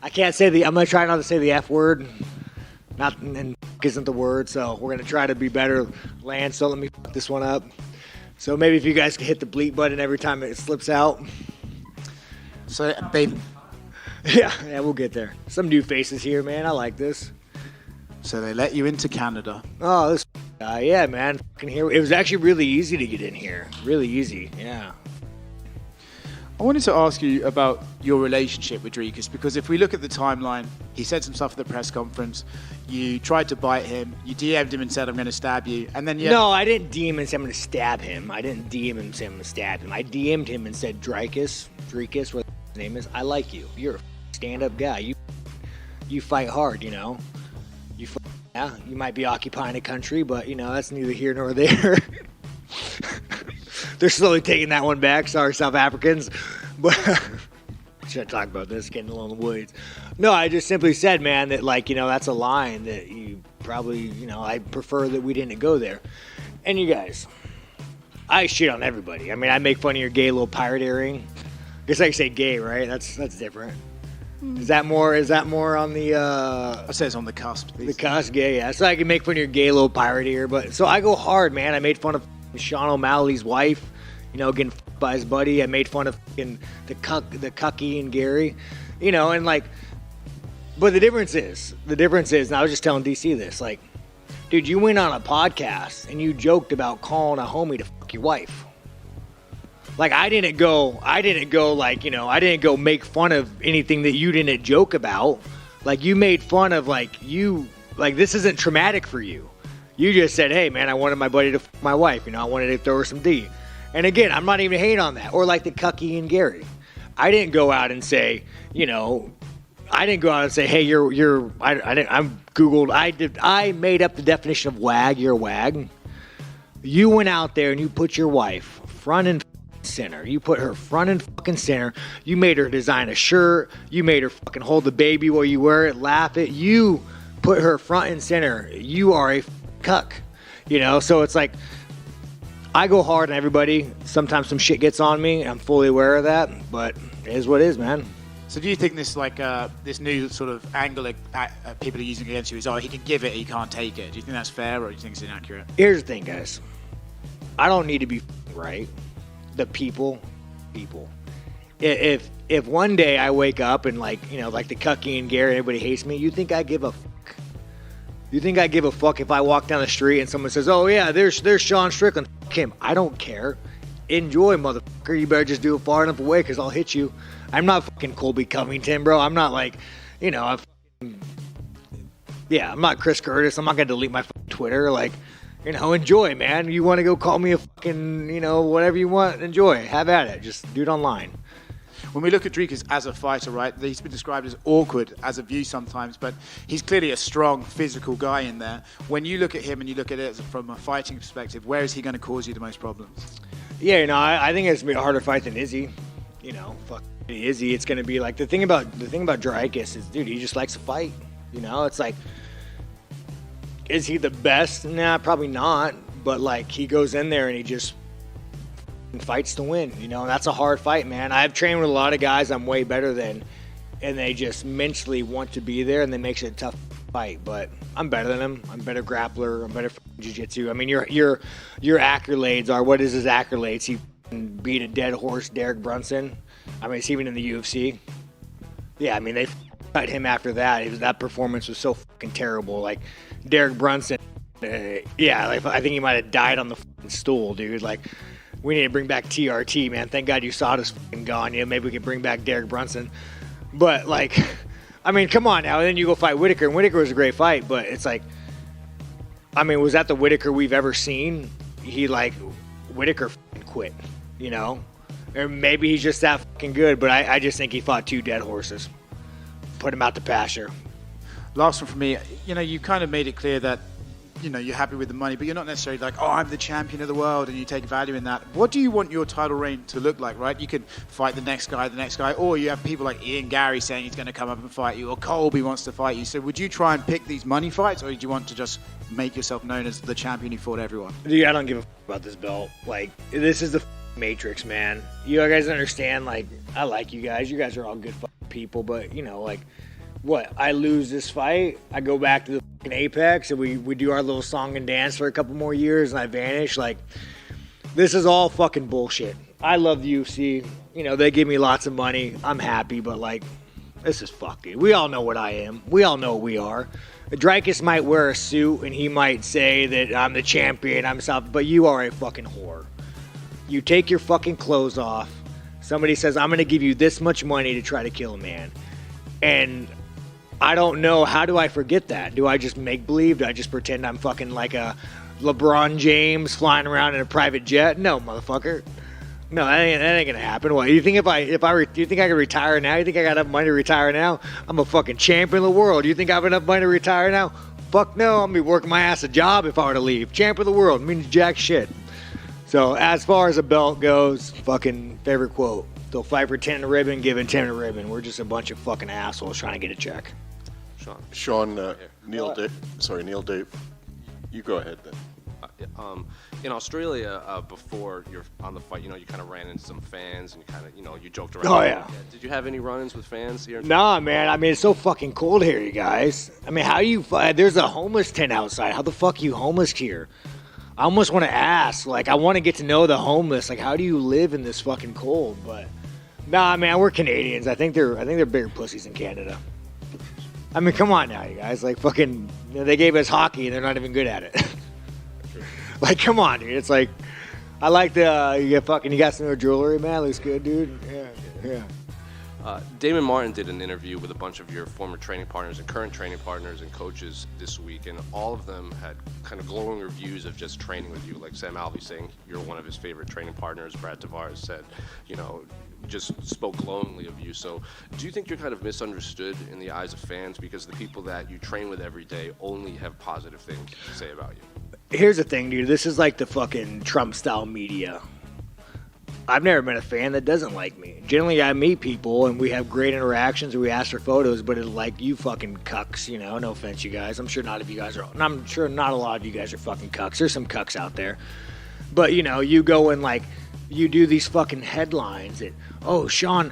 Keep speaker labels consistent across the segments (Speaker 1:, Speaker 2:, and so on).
Speaker 1: I can't say I'm going to try not to say the F word. Not and isn't the word, so we're going to try to be better. Lance, don't let me fuck this one up. So maybe if you guys can hit the bleep button every time it slips out.
Speaker 2: So they...
Speaker 1: Yeah, we'll get there. Some new faces here, man. I like this.
Speaker 2: So they let you into Canada.
Speaker 1: Oh, this guy. Yeah, man. Here. It was actually really easy to get in here. Really easy, yeah.
Speaker 2: I wanted to ask you about your relationship with Dricus, because if we look at the timeline, he said some stuff at the press conference. You tried to bite him. You DM'd him and said, I'm going to stab you. And then,
Speaker 1: No, I didn't DM him and say I'm going to stab him. I didn't DM him and say I'm going to stab him. I DM'd him and said, Dricus, what his name is, I like you. You're a stand-up guy. You fight hard, you know. Yeah, you might be occupying a country, but, you know, that's neither here nor there. They're slowly taking that one back. Sorry, South Africans. But should I talk about this? Getting along the woods. No, I just simply said, man, that, like, you know, that's a line that you probably, you know, I prefer that we didn't go there. And you guys, I shit on everybody. I mean, I make fun of your gay little pirate earring. I guess I say gay, right? That's different. Is that more on the
Speaker 2: I say it's on the cusp.
Speaker 1: The cusp, gay, yeah. So I can make fun of your gay little pirate ear, but so I go hard, man. I made fun of Sean O'Malley's wife, you know, getting f***ed by his buddy. I made fun of the Cucky and Gary, you know, and like, but the difference is, and I was just telling DC this, like, dude, you went on a podcast and you joked about calling a homie to fuck your wife. Like, I didn't go like, you know, I didn't go make fun of anything that you didn't joke about. Like, you made fun of, like, this isn't traumatic for you. You just said, hey, man, I wanted my buddy to f*** my wife. You know, I wanted to throw her some D. And again, I'm not even hating on that. Or like the Cucky and Gary. I didn't go out and say, you know, hey, I made up the definition of wag, you're a wag. You went out there and you put your wife front and center. You put her front and fucking center. You made her design a shirt. You made her fucking hold the baby while you wear it, laugh it. You put her front and center. You are a cuck, you know. So it's like, I go hard on everybody. Sometimes some shit gets on me. I'm fully aware of that, but it is what it is, man.
Speaker 2: So do you think this this new sort of angle people are using against you is, oh, he can give it, he can't take it? Do you think that's fair, or do you think it's inaccurate?
Speaker 1: Here's the thing, guys. I don't need to be right. The people. If one day I wake up and, like, you know, like the Cucky and Gary, everybody hates me, you think I give a fuck? You think I give a fuck if I walk down the street and someone says, oh yeah, there's Sean Strickland, fuck him? I don't care. Enjoy, motherfucker. You better just do it far enough away, because I'll hit you. I'm not fucking Colby Covington, bro. I'm not like, you know, I'm not Chris Curtis. I'm not gonna delete my fucking Twitter. Like, you know, enjoy, man. You want to go call me a fucking, you know, whatever you want, enjoy. Have at it. Just do it online.
Speaker 2: When we look at Dricus as a fighter, right, he's been described as awkward as a view sometimes, but he's clearly a strong, physical guy in there. When you look at him and you look at it from a fighting perspective, where is he going to cause you the most problems?
Speaker 1: Yeah, you know, I think it's going to be a harder fight than Izzy. You know, fuck Izzy. It's going to be like, the thing about Dricus is, dude, he just likes to fight. You know, it's like, is he the best? Nah, probably not. But, like, he goes in there and he just fights to win. You know, and that's a hard fight, man. I've trained with a lot of guys I'm way better than, and they just mentally want to be there, and they makes it a tough fight. But I'm better than him. I'm a better grappler. I'm better for jiu-jitsu. I mean, your accolades are, what is his accolades? He beat a dead horse, Derek Brunson. I mean, it's even in the UFC. Yeah, I mean, they cut him after that. That performance was so fucking terrible. Like, Derek Brunson, like, I think he might have died on the fucking stool, dude. Like, we need to bring back TRT, man. Thank God USADA's fucking gone. Yeah, maybe we can bring back Derek Brunson. But, like, I mean, come on now. And then you go fight Whitaker, and Whitaker was a great fight, but it's like, I mean, was that the Whitaker we've ever seen? Whitaker fucking quit, you know? Or maybe he's just that fucking good, but I just think he fought two dead horses. Put him out to pasture.
Speaker 2: Last one for me. You know, you kind of made it clear that, you know, you're happy with the money, but you're not necessarily like, oh, I'm the champion of the world, and you take value in that. What do you want your title reign to look like, right? You can fight the next guy, or you have people like Ian Gary saying he's going to come up and fight you, or Colby wants to fight you. So would you try and pick these money fights, or do you want to just make yourself known as the champion who fought everyone?
Speaker 1: Dude, I don't give a f*** about this belt. Like, this is the Matrix, man. You guys understand, like, I like you guys. You guys are all good people, but, you know, like, What? I lose this fight, I go back to the fucking Apex, and we do our little song and dance for a couple more years, and I vanish. Like, this is all fucking bullshit. I love the UFC. You know, they give me lots of money. I'm happy, but like, this is fucking. We all know what I am. We all know what we are. Dreykus might wear a suit and he might say that I'm the champion, I'm South, but you are a fucking whore. You take your fucking clothes off. Somebody says, I'm going to give you this much money to try to kill a man. And I don't know, how do I forget that? Do I just make believe? Do I just pretend I'm fucking like a LeBron James flying around in a private jet? No, motherfucker. No, that ain't gonna happen. What, you think you think I can retire now? You think I got enough money to retire now? I'm a fucking champion of the world. You think I have enough money to retire now? Fuck no, I'm gonna be working my ass a job if I were to leave. Champion of the world means jack shit. So as far as a belt goes, fucking favorite quote: they'll fight for 10 a ribbon, giving 10 a ribbon. We're just a bunch of fucking assholes trying to get a check.
Speaker 3: Sean, Neil Dave. You go ahead then.
Speaker 4: In Australia, before you're on the fight, you know, you kind of ran into some fans and you kind of, you know, you joked around.
Speaker 1: Oh, yeah.
Speaker 4: Did you have any run-ins with fans here?
Speaker 1: Nah, man. I mean, it's so fucking cold here, you guys. I mean, how you there's a homeless tent outside. How the fuck are you homeless here? I almost want to ask. Like, I want to get to know the homeless. Like, how do you live in this fucking cold? But, nah, man, we're Canadians. I think they're bigger pussies in Canada. I mean, come on now, you guys. Like, fucking, you know, they gave us hockey and they're not even good at it. Like, come on, dude. It's like, I like the, you got some new jewelry, man. Looks good, dude. Yeah.
Speaker 4: Damon Martin did an interview with a bunch of your former training partners and current training partners and coaches this week, and all of them had kind of glowing reviews of just training with you. Like Sam Alvey saying you're one of his favorite training partners. Brad Tavares said, you know, just spoke glowingly of you. So do you think you're kind of misunderstood in the eyes of fans because the people that you train with every day only have positive things to say about you?
Speaker 1: Here's the thing, dude. This is like the fucking Trump-style media. I've never met a fan that doesn't like me. Generally, I meet people and we have great interactions and we ask for photos, but it's like, you fucking cucks, you know? No offense, you guys. I'm sure not a lot of you guys are fucking cucks. There's some cucks out there. But, you know, you go and, like, you do these fucking headlines that, oh, Sean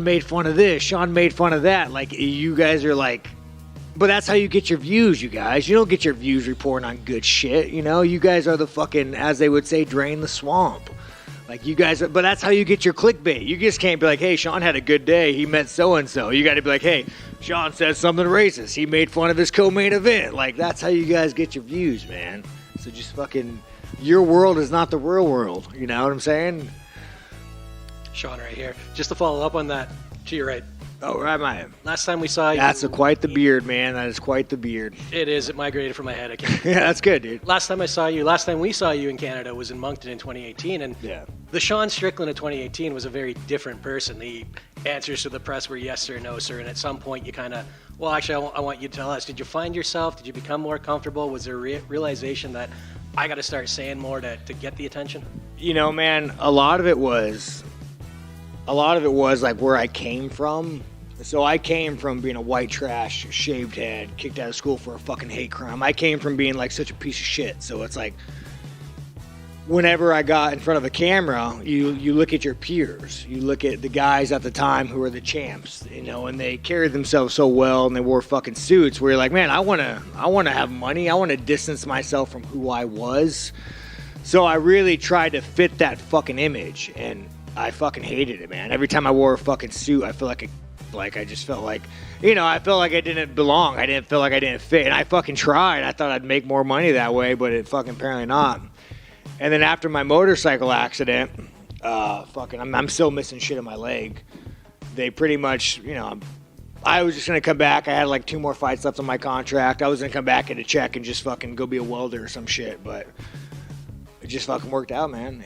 Speaker 1: made fun of this, Sean made fun of that. Like, you guys are like, but that's how you get your views, you guys. You don't get your views reporting on good shit, you know? You guys are the fucking, as they would say, drain the swamp. Like, you guys, but that's how you get your clickbait. You just can't be like, hey, Sean had a good day. He met so-and-so. You got to be like, hey, Sean said something racist. He made fun of his co-main event. Like, that's how you guys get your views, man. So just fucking, your world is not the real world. You know what I'm saying?
Speaker 5: Sean right here. Just to follow up on that, to your right.
Speaker 1: Oh, right, man.
Speaker 5: Last time we saw you...
Speaker 1: That's quite the beard, man. That is quite the beard.
Speaker 5: It is. It migrated from my head. I can't...
Speaker 1: Yeah, that's good, dude.
Speaker 5: Last time we saw you in Canada was in Moncton in 2018, and the Sean Strickland of 2018 was a very different person. The answers to the press were yes sir, no sir, and at some point you kind of... Well, actually, I want you to tell us. Did you find yourself? Did you become more comfortable? Was there a realization that I got to start saying more to get the attention?
Speaker 1: You know, man, a lot of it was like where I came from. So I came from being a white trash, shaved head, kicked out of school for a fucking hate crime. I came from being like such a piece of shit. So it's like, whenever I got in front of a camera, you look at your peers. You look at the guys at the time who were the champs, you know, and they carried themselves so well and they wore fucking suits where you're like, man, I want to have money. I want to distance myself from who I was. So I really tried to fit that fucking image, and I fucking hated it, man. Every time I wore a fucking suit, I feel like I just felt like, you know, I felt like I didn't belong. I didn't feel like I didn't fit. And I fucking tried. I thought I'd make more money that way, but it fucking apparently not. And then after my motorcycle accident, I'm still missing shit in my leg. They pretty much, you know, I was just going to come back. I had like 2 more fights left on my contract. I was going to come back, get a check, and just fucking go be a welder or some shit. But it just fucking worked out, man.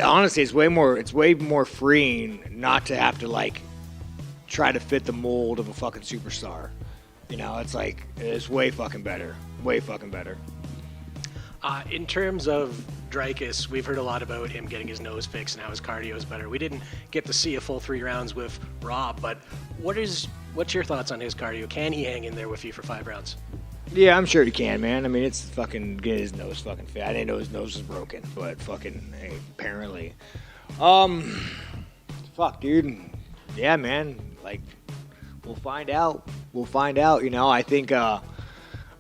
Speaker 1: Honestly, it's way more freeing not to have to, like, try to fit the mold of a fucking superstar. You know, it's like, it's way fucking better. Way fucking better.
Speaker 5: In terms of Dreykus, we've heard a lot about him getting his nose fixed and how his cardio is better. We didn't get to see a full 3 rounds with Rob, but what's your thoughts on his cardio? Can he hang in there with you for 5 rounds?
Speaker 1: Yeah, I'm sure he can, man. I mean, it's fucking get his nose fucking fit. I didn't know his nose was broken, but fucking, hey, apparently. Fuck, dude. Yeah, man. Like, we'll find out. we'll find out. You know, I think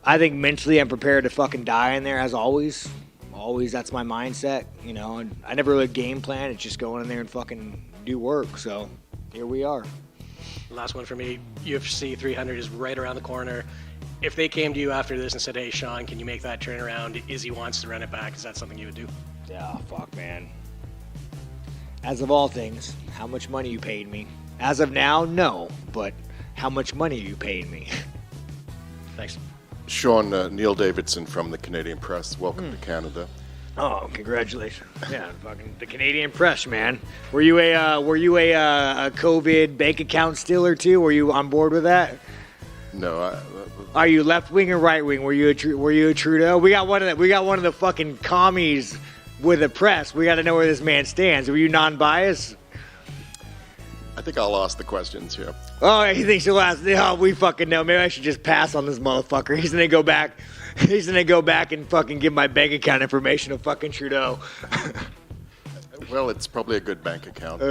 Speaker 1: mentally I'm prepared to fucking die in there as always. Always, that's my mindset. You know, and I never really game plan. It's just going in there and fucking do work. So here we are.
Speaker 5: Last one for me. UFC 300 is right around the corner. If they came to you after this and said, "Hey, Sean, can you make that turnaround? Izzy wants to run it back." Is that something you would do?
Speaker 1: Yeah, fuck, man. As of all things, how much money you paid me? As of now, no. But how much money you paid me?
Speaker 5: Thanks.
Speaker 3: Sean, Neil Davidson from the Canadian Press. Welcome to Canada.
Speaker 1: Oh, congratulations! Yeah, fucking the Canadian Press, man. Were you a COVID bank account stealer too? Were you on board with that?
Speaker 3: No,
Speaker 1: Are you left wing or right wing? Were you a Trudeau? We got one of the fucking commies with the press. We got to know where this man stands. Were you non-biased?
Speaker 3: I think I'll ask the questions here.
Speaker 1: Oh, he thinks he'll ask. Oh, we fucking know. Maybe I should just pass on this motherfucker. He's gonna go back. He's gonna go back and fucking give my bank account information to fucking Trudeau.
Speaker 3: Well, it's probably a good bank account.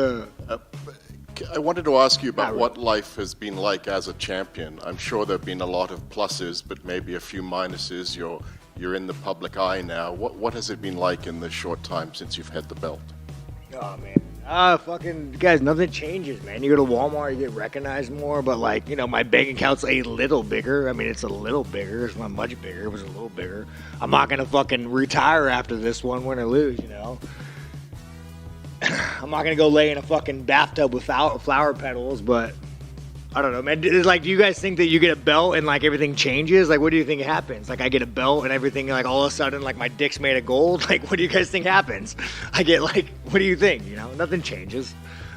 Speaker 3: I wanted to ask you about what life has been like as a champion. I'm sure there have been a lot of pluses, but maybe a few minuses. You're in the public eye now. What has it been like in the short time since you've had the belt?
Speaker 1: Oh man. Fucking guys, nothing changes, man. You go to Walmart, you get recognized more, but like, you know, my bank account's a little bigger. I mean, it's a little bigger. It's not much bigger. It was a little bigger. I'm not gonna fucking retire after this one, win or lose, you know. I'm not gonna go lay in a fucking bathtub with flower petals, but I don't know, man. It's like, do you guys think that you get a belt and like everything changes? Like, what do you think happens? Like, I get a belt and everything, like all of a sudden, like my dick's made of gold. Like, what do you guys think happens? I get like, what do you think? You know, nothing changes.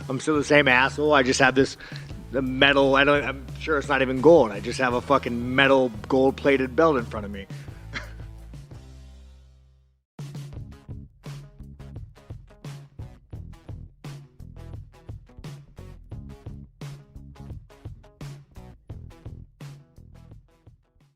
Speaker 1: I'm still the same asshole. I just have the metal. I'm sure it's not even gold. I just have a fucking metal gold-plated belt in front of me.